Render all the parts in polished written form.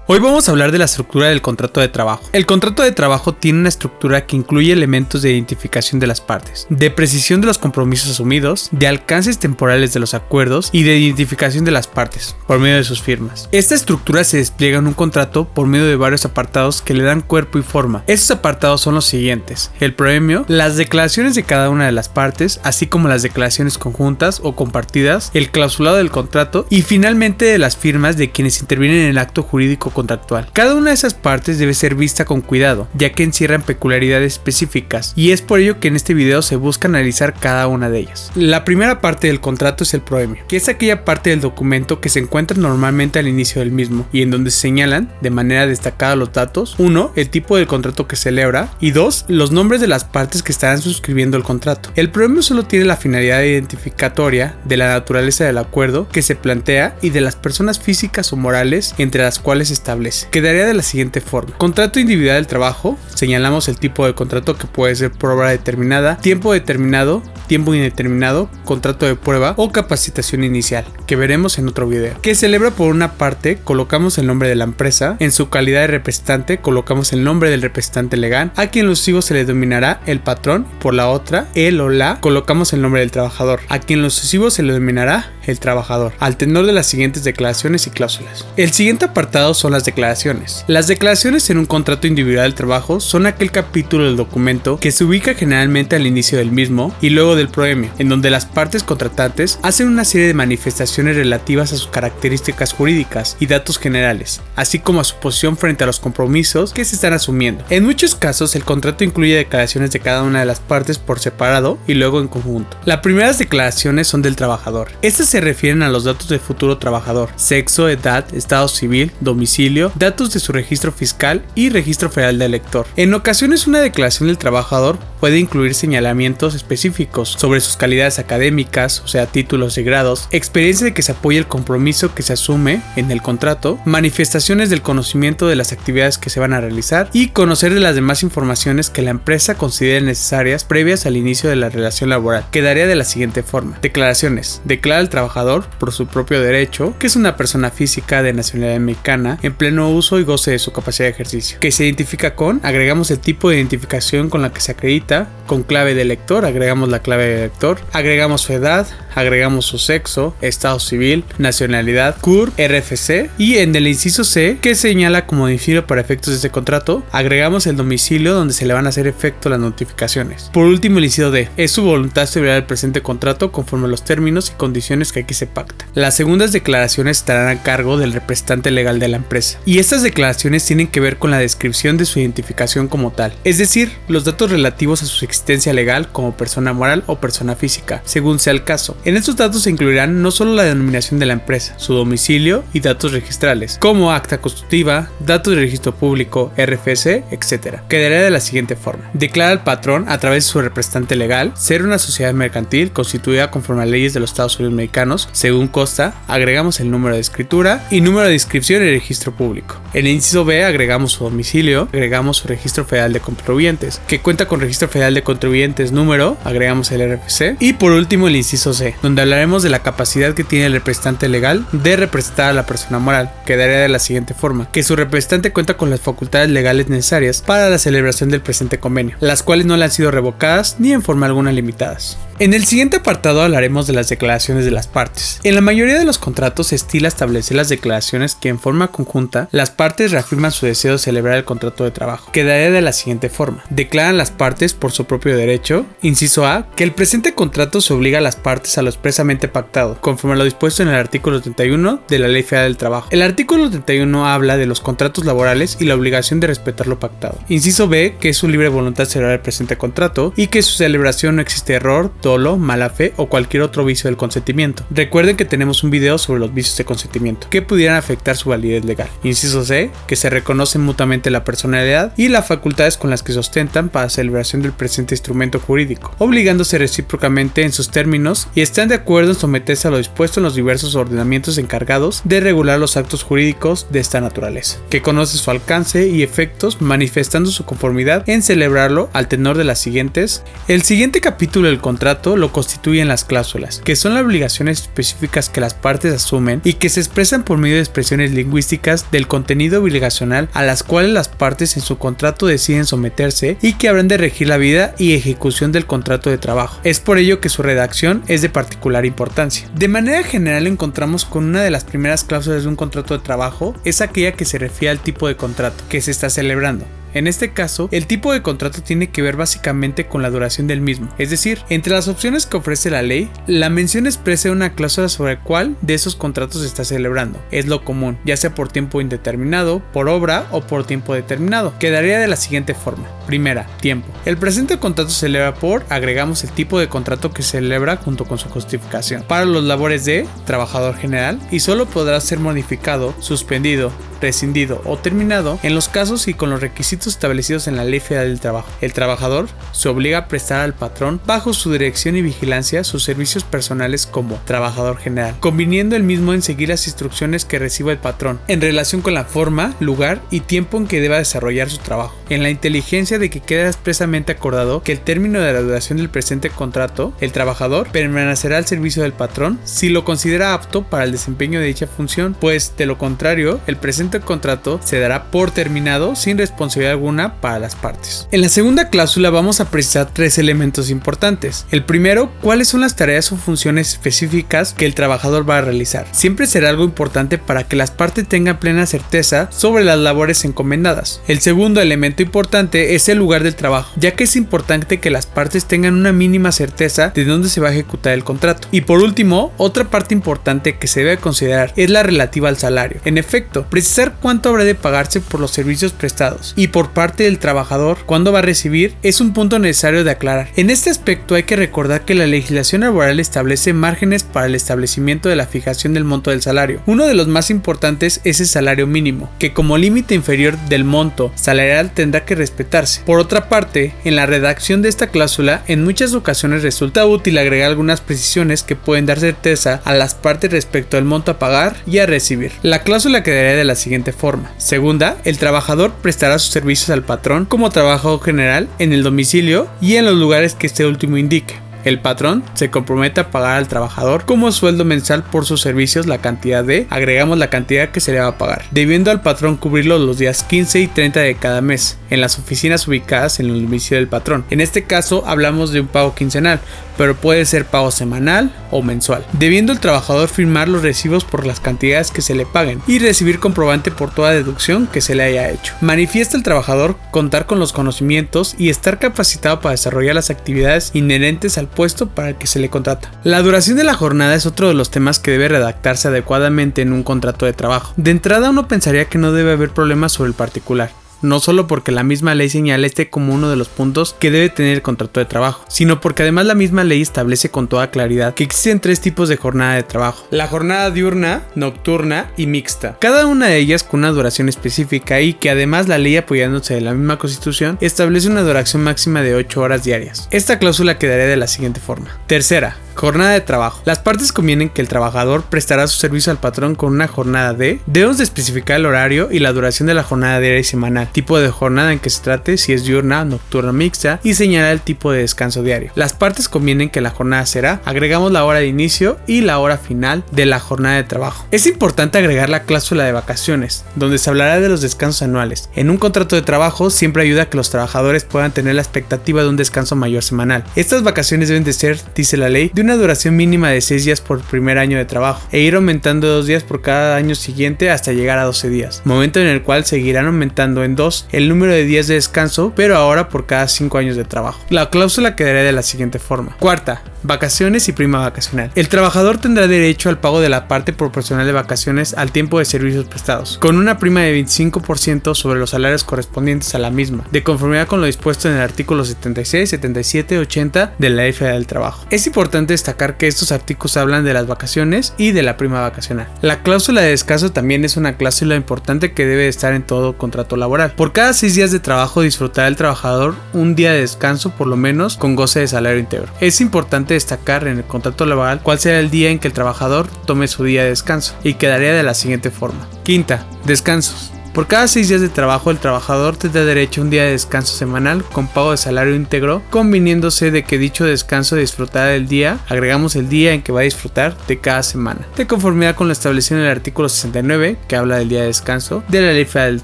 Hoy vamos a hablar de la estructura del contrato de trabajo. El contrato de trabajo tiene una estructura que incluye elementos de identificación de las partes, de precisión de los compromisos asumidos, de alcances temporales de los acuerdos y de identificación de las partes, por medio de sus firmas. Esta estructura se despliega en un contrato por medio de varios apartados que le dan cuerpo y forma. Estos apartados son los siguientes: el premio, las declaraciones de cada una de las partes, así como las declaraciones conjuntas o compartidas, el clausulado del contrato y finalmente de las firmas de quienes intervienen en el acto jurídico contractual. Cada una de esas partes debe ser vista con cuidado, ya que encierran peculiaridades específicas, y es por ello que en este video se busca analizar cada una de ellas. La primera parte del contrato es el proemio, que es aquella parte del documento que se encuentra normalmente al inicio del mismo, y en donde se señalan de manera destacada los datos: 1. El tipo del contrato que celebra, y 2. Los nombres de las partes que estarán suscribiendo el contrato. El proemio solo tiene la finalidad identificatoria de la naturaleza del acuerdo que se plantea y de las personas físicas o morales entre las cuales establece. Quedaría de la siguiente forma: contrato individual del trabajo, señalamos el tipo de contrato que puede ser por obra determinada, tiempo determinado, tiempo indeterminado, contrato de prueba o capacitación inicial, que veremos en otro video. Que celebra por una parte, colocamos el nombre de la empresa, en su calidad de representante colocamos el nombre del representante legal, a quien lo sucesivo se le denominará el patrón; por la otra, él o la, colocamos el nombre del trabajador, a quien lo sucesivo se le denominará el trabajador, al tenor de las siguientes declaraciones y cláusulas. El siguiente apartado son las declaraciones. Las declaraciones en un contrato individual del trabajo son aquel capítulo del documento que se ubica generalmente al inicio del mismo y luego del proemio, en donde las partes contratantes hacen una serie de manifestaciones relativas a sus características jurídicas y datos generales, así como a su posición frente a los compromisos que se están asumiendo. En muchos casos, el contrato incluye declaraciones de cada una de las partes por separado y luego en conjunto. Las primeras declaraciones son del trabajador. Estas se refieren a los datos del futuro trabajador: sexo, edad, estado civil, domicilio, datos de su registro fiscal y registro federal de elector. En ocasiones, una declaración del trabajador puede incluir señalamientos específicos sobre sus calidades académicas, o sea, títulos y grados, experiencia de que se apoya el compromiso que se asume en el contrato, manifestaciones del conocimiento de las actividades que se van a realizar y conocer de las demás informaciones que la empresa considere necesarias previas al inicio de la relación laboral. Quedaría de la siguiente forma: declaraciones. Declara al trabajador por su propio derecho que es una persona física de nacionalidad mexicana en pleno uso y goce de su capacidad de ejercicio, que se identifica con, agregamos el tipo de identificación con la que se acredita, con clave de elector, agregamos la clave de elector, agregamos su edad, agregamos su sexo, estado civil, nacionalidad, CUR, RFC, y en el inciso C, que señala como domicilio para efectos de este contrato, agregamos el domicilio donde se le van a hacer efecto las notificaciones. Por último, el inciso D, es su voluntad celebrar el presente contrato conforme a los términos y condiciones que aquí se pactan. Las segundas declaraciones estarán a cargo del representante legal de la empresa, y estas declaraciones tienen que ver con la descripción de su identificación como tal, es decir, los datos relativos a su existencia legal como persona moral o persona física, según sea el caso. En estos datos se incluirán no solo la denominación de la empresa, su domicilio y datos registrales, como acta constitutiva, datos de registro público, RFC, etc. Quedaría de la siguiente forma: declara al patrón, a través de su representante legal, ser una sociedad mercantil constituida conforme a leyes de los Estados Unidos mexicanos, según consta, agregamos el número de escritura y número de inscripción y registro público. En el inciso B agregamos su domicilio, agregamos su registro federal de contribuyentes, que cuenta con registro federal de contribuyentes número, agregamos el RFC, y por último el inciso C, donde hablaremos de la capacidad que tiene el representante legal de representar a la persona moral. Quedaría de la siguiente forma: que su representante cuenta con las facultades legales necesarias para la celebración del presente convenio, las cuales no le han sido revocadas ni en forma alguna limitadas. En el siguiente apartado hablaremos de las declaraciones de las partes. En la mayoría de los contratos se estila establecer las declaraciones que en forma conjunta las partes reafirman su deseo de celebrar el contrato de trabajo. Quedaría de la siguiente forma: declaran las partes por su propio derecho, inciso A, que el presente contrato se obliga a las partes a lo expresamente pactado, conforme a lo dispuesto en el artículo 31 de la Ley Federal del Trabajo. El artículo 31 habla de los contratos laborales y la obligación de respetar lo pactado. Inciso B, que es su libre voluntad celebrar el presente contrato y que su celebración no existe error, dolo, mala fe o cualquier otro vicio del consentimiento. Recuerden que tenemos un video sobre los vicios de consentimiento que pudieran afectar su validez legal. Inciso C, que se reconocen mutuamente la personalidad y las facultades con las que se ostentan para celebración del presente instrumento jurídico, obligándose recíprocamente en sus términos y están de acuerdo en someterse a lo dispuesto en los diversos ordenamientos encargados de regular los actos jurídicos de esta naturaleza, que conoce su alcance y efectos, manifestando su conformidad en celebrarlo al tenor de las siguientes. El siguiente capítulo del contrato contrato lo constituyen las cláusulas, que son las obligaciones específicas que las partes asumen y que se expresan por medio de expresiones lingüísticas del contenido obligacional a las cuales las partes en su contrato deciden someterse y que habrán de regir la vida y ejecución del contrato de trabajo. Es por ello que su redacción es de particular importancia. De manera general encontramos con una de las primeras cláusulas de un contrato de trabajo es aquella que se refiere al tipo de contrato que se está celebrando. En este caso, el tipo de contrato tiene que ver básicamente con la duración del mismo, es decir, entre las opciones que ofrece la ley, la mención expresa una cláusula sobre cuál de esos contratos se está celebrando. Es lo común, ya sea por tiempo indeterminado, por obra o por tiempo determinado. Quedaría de la siguiente forma. Primera, tiempo. El presente contrato se celebra por, agregamos el tipo de contrato que se celebra junto con su justificación. Para los labores de trabajador general y solo podrá ser modificado, suspendido, rescindido o terminado en los casos y con los requisitos establecidos en la Ley Federal del Trabajo. El trabajador se obliga a prestar al patrón bajo su dirección y vigilancia sus servicios personales como trabajador general, conviniendo el mismo en seguir las instrucciones que reciba el patrón en relación con la forma, lugar y tiempo en que deba desarrollar su trabajo. En la inteligencia de que queda expresamente acordado que el término de la duración del presente contrato, el trabajador permanecerá al servicio del patrón si lo considera apto para el desempeño de dicha función, pues de lo contrario, el presente contrato se dará por terminado sin responsabilidad alguna para las partes. En la segunda cláusula vamos a precisar tres elementos importantes. El primero, cuáles son las tareas o funciones específicas que el trabajador va a realizar. Siempre será algo importante para que las partes tengan plena certeza sobre las labores encomendadas. El segundo elemento importante es el lugar del trabajo, ya que es importante que las partes tengan una mínima certeza de dónde se va a ejecutar el contrato. Y por último, otra parte importante que se debe considerar es la relativa al salario. En efecto, precisar cuánto habrá de pagarse por los servicios prestados y por parte del trabajador cuándo va a recibir es un punto necesario de aclarar. En este aspecto hay que recordar que la legislación laboral establece márgenes para el establecimiento de la fijación del monto del salario. Uno de los más importantes es el salario mínimo, que como límite inferior del monto salarial tendrá que respetarse. Por otra parte, en la redacción de esta cláusula, en muchas ocasiones resulta útil agregar algunas precisiones que pueden dar certeza a las partes respecto al monto a pagar y a recibir. La cláusula quedaría de la siguiente forma. Segunda, el trabajador prestará sus servicios al patrón como trabajador general en el domicilio y en los lugares que este último indique. El patrón se compromete a pagar al trabajador como sueldo mensual por sus servicios la cantidad de, agregamos la cantidad que se le va a pagar, debiendo al patrón cubrirlo los días 15 y 30 de cada mes, en las oficinas ubicadas en el domicilio del patrón. En este caso hablamos de un pago quincenal, pero puede ser pago semanal o mensual, debiendo el trabajador firmar los recibos por las cantidades que se le paguen y recibir comprobante por toda deducción que se le haya hecho. Manifiesta el trabajador contar con los conocimientos y estar capacitado para desarrollar las actividades inherentes al puesto para el que se le contrata. La duración de la jornada es otro de los temas que debe redactarse adecuadamente en un contrato de trabajo. De entrada uno pensaría que no debe haber problemas sobre el particular, no solo porque la misma ley señala este como uno de los puntos que debe tener el contrato de trabajo, sino porque además la misma ley establece con toda claridad que existen tres tipos de jornada de trabajo: la jornada diurna, nocturna y mixta, cada una de ellas con una duración específica y que además la ley, apoyándose de la misma Constitución, establece una duración máxima de 8 horas diarias. Esta cláusula quedaría de la siguiente forma. Tercera, jornada de trabajo. Las partes convienen que el trabajador prestará su servicio al patrón con una jornada de, debemos de especificar el horario y la duración de la jornada diaria y semanal, tipo de jornada en que se trate, si es diurna, nocturna o mixta, y señalar el tipo de descanso diario. Las partes convienen que la jornada será, agregamos la hora de inicio y la hora final de la jornada de trabajo. Es importante agregar la cláusula de vacaciones, donde se hablará de los descansos anuales. En un contrato de trabajo siempre ayuda a que los trabajadores puedan tener la expectativa de un descanso mayor semanal. Estas vacaciones deben de ser, dice la ley, de una duración mínima de 6 días por primer año de trabajo e ir aumentando 2 días por cada año siguiente hasta llegar a 12 días, momento en el cual seguirán aumentando en 2 el número de días de descanso, pero ahora por cada 5 años de trabajo. La cláusula quedaría de la siguiente forma. Cuarta, vacaciones y prima vacacional. El trabajador tendrá derecho al pago de la parte proporcional de vacaciones al tiempo de servicios prestados, con una prima de 25% sobre los salarios correspondientes a la misma, de conformidad con lo dispuesto en el artículo 76, 77, 80 de la Ley Federal del Trabajo. Es importante destacar que estos artículos hablan de las vacaciones y de la prima vacacional. La cláusula de descanso también es una cláusula importante que debe estar en todo contrato laboral. Por cada 6 días de trabajo disfrutará el trabajador un día de descanso, por lo menos con goce de salario íntegro. Es importante destacar en el contrato laboral cuál será el día en que el trabajador tome su día de descanso, y quedaría de la siguiente forma. Quinta, descansos. Por cada 6 días de trabajo, el trabajador tendrá derecho a un día de descanso semanal con pago de salario íntegro, conviniéndose de que dicho descanso disfrutará del día, agregamos el día en que va a disfrutar de cada semana, de conformidad con lo establecido en el artículo 69, que habla del día de descanso, de la Ley Federal del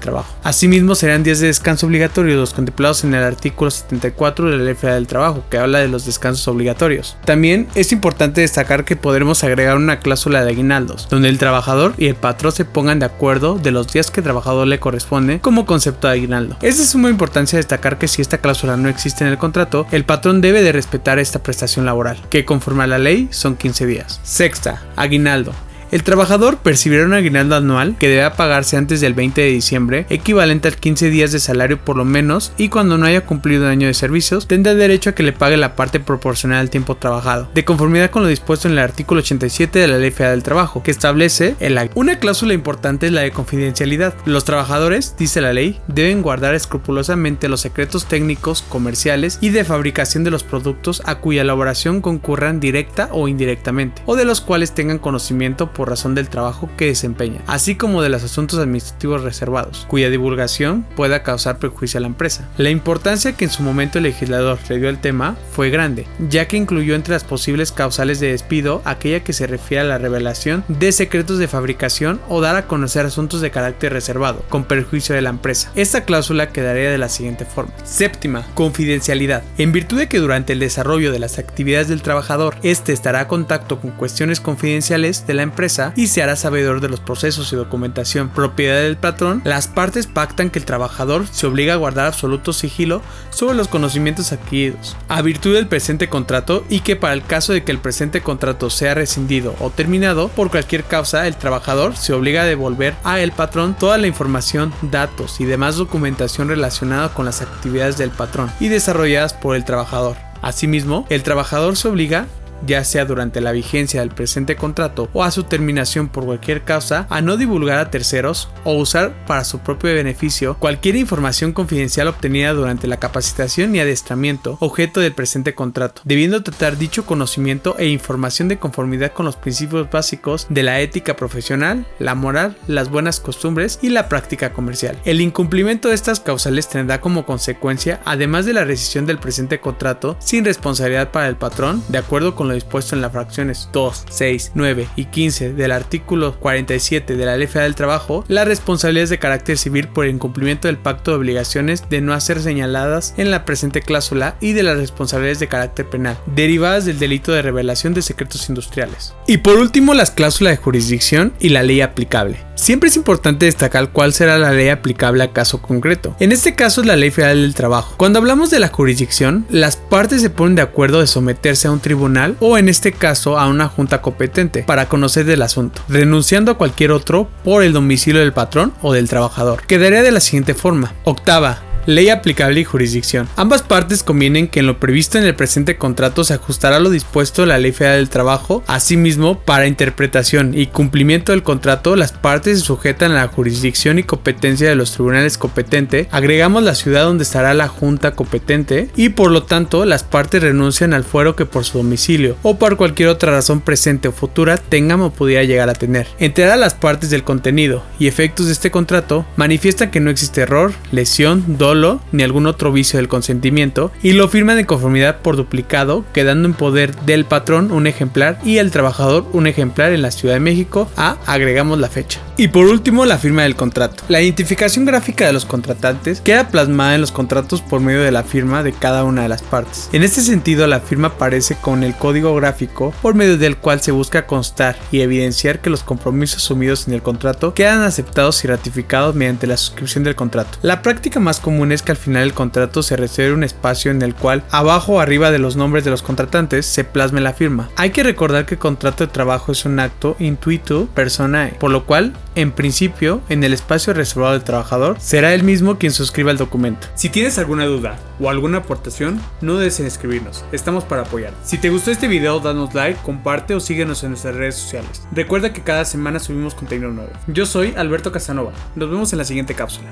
Trabajo. Asimismo, serán días de descanso obligatorios los contemplados en el artículo 74 de la Ley Federal del Trabajo, que habla de los descansos obligatorios. También es importante destacar que podremos agregar una cláusula de aguinaldos, donde el trabajador y el patrón se pongan de acuerdo de los días que el trabajador le corresponde como concepto de aguinaldo. Es de suma importancia destacar que si esta cláusula no existe en el contrato, el patrón debe de respetar esta prestación laboral, que conforme a la ley son 15 días. Sexta, aguinaldo. El trabajador percibirá un aguinaldo anual que debe pagarse antes del 20 de diciembre, equivalente a 15 días de salario por lo menos, y cuando no haya cumplido un año de servicios, tendrá derecho a que le pague la parte proporcional al tiempo trabajado, de conformidad con lo dispuesto en el artículo 87 de la Ley Federal del Trabajo, que establece una cláusula importante es la de confidencialidad. Los trabajadores, dice la ley, deben guardar escrupulosamente los secretos técnicos, comerciales y de fabricación de los productos a cuya elaboración concurran directa o indirectamente, o de los cuales tengan conocimiento por razón del trabajo que desempeña, así como de los asuntos administrativos reservados, cuya divulgación pueda causar perjuicio a la empresa. La importancia que en su momento el legislador le dio al tema fue grande, ya que incluyó entre las posibles causales de despido aquella que se refiere a la revelación de secretos de fabricación o dar a conocer asuntos de carácter reservado, con perjuicio de la empresa. Esta cláusula quedaría de la siguiente forma. Séptima, confidencialidad. En virtud de que durante el desarrollo de las actividades del trabajador, este estará a contacto con cuestiones confidenciales de la empresa y se hará sabedor de los procesos y documentación propiedad del patrón, las partes pactan que el trabajador se obliga a guardar absoluto sigilo sobre los conocimientos adquiridos a virtud del presente contrato, y que para el caso de que el presente contrato sea rescindido o terminado por cualquier causa, el trabajador se obliga a devolver a el patrón toda la información, datos y demás documentación relacionada con las actividades del patrón y desarrolladas por el trabajador. Asimismo, el trabajador se obliga, ya sea durante la vigencia del presente contrato o a su terminación por cualquier causa, a no divulgar a terceros o usar para su propio beneficio cualquier información confidencial obtenida durante la capacitación y adiestramiento objeto del presente contrato, debiendo tratar dicho conocimiento e información de conformidad con los principios básicos de la ética profesional, la moral, las buenas costumbres y la práctica comercial. El incumplimiento de estas causales tendrá como consecuencia, además de la rescisión del presente contrato, sin responsabilidad para el patrón, de acuerdo con lo dispuesto en las fracciones 2, 6, 9 y 15 del artículo 47 de la Ley Federal del Trabajo, las responsabilidades de carácter civil por el incumplimiento del pacto de obligaciones de no hacer señaladas en la presente cláusula y de las responsabilidades de carácter penal derivadas del delito de revelación de secretos industriales. Y por último, las cláusulas de jurisdicción y la ley aplicable. Siempre es importante destacar cuál será la ley aplicable a caso concreto. En este caso es la Ley Federal del Trabajo. Cuando hablamos de la jurisdicción, las partes se ponen de acuerdo de someterse a un tribunal o en este caso a una junta competente para conocer del asunto, renunciando a cualquier otro por el domicilio del patrón o del trabajador. Quedaría de la siguiente forma. Octava, ley aplicable y jurisdicción. Ambas partes convienen que en lo previsto en el presente contrato se ajustará lo dispuesto en la Ley Federal del Trabajo. Asimismo, para interpretación y cumplimiento del contrato, las partes se sujetan a la jurisdicción y competencia de los tribunales competentes. Agregamos la ciudad donde estará la junta competente y por lo tanto las partes renuncian al fuero que por su domicilio o por cualquier otra razón presente o futura tengan o pudiera llegar a tener. Enterar a las partes del contenido y efectos de este contrato, manifiestan que no existe error, lesión, dolo ni algún otro vicio del consentimiento y lo firman en conformidad por duplicado, quedando en poder del patrón un ejemplar y el trabajador un ejemplar en la Ciudad de México. Agregamos la fecha. Y por último, la firma del contrato. La identificación gráfica de los contratantes queda plasmada en los contratos por medio de la firma de cada una de las partes. En este sentido, la firma aparece con el código gráfico por medio del cual se busca constar y evidenciar que los compromisos asumidos en el contrato quedan aceptados y ratificados mediante la suscripción del contrato. La práctica más común es que al final del contrato se reserve un espacio en el cual abajo o arriba de los nombres de los contratantes se plasme la firma. Hay que recordar que el contrato de trabajo es un acto intuito personae, por lo cual en principio, en el espacio reservado del trabajador, será él mismo quien suscriba el documento. Si tienes alguna duda o alguna aportación, no dudes en escribirnos, estamos para apoyar. Si te gustó este video, danos like, comparte o síguenos en nuestras redes sociales. Recuerda que cada semana subimos contenido nuevo. Yo soy Alberto Casanova, nos vemos en la siguiente cápsula.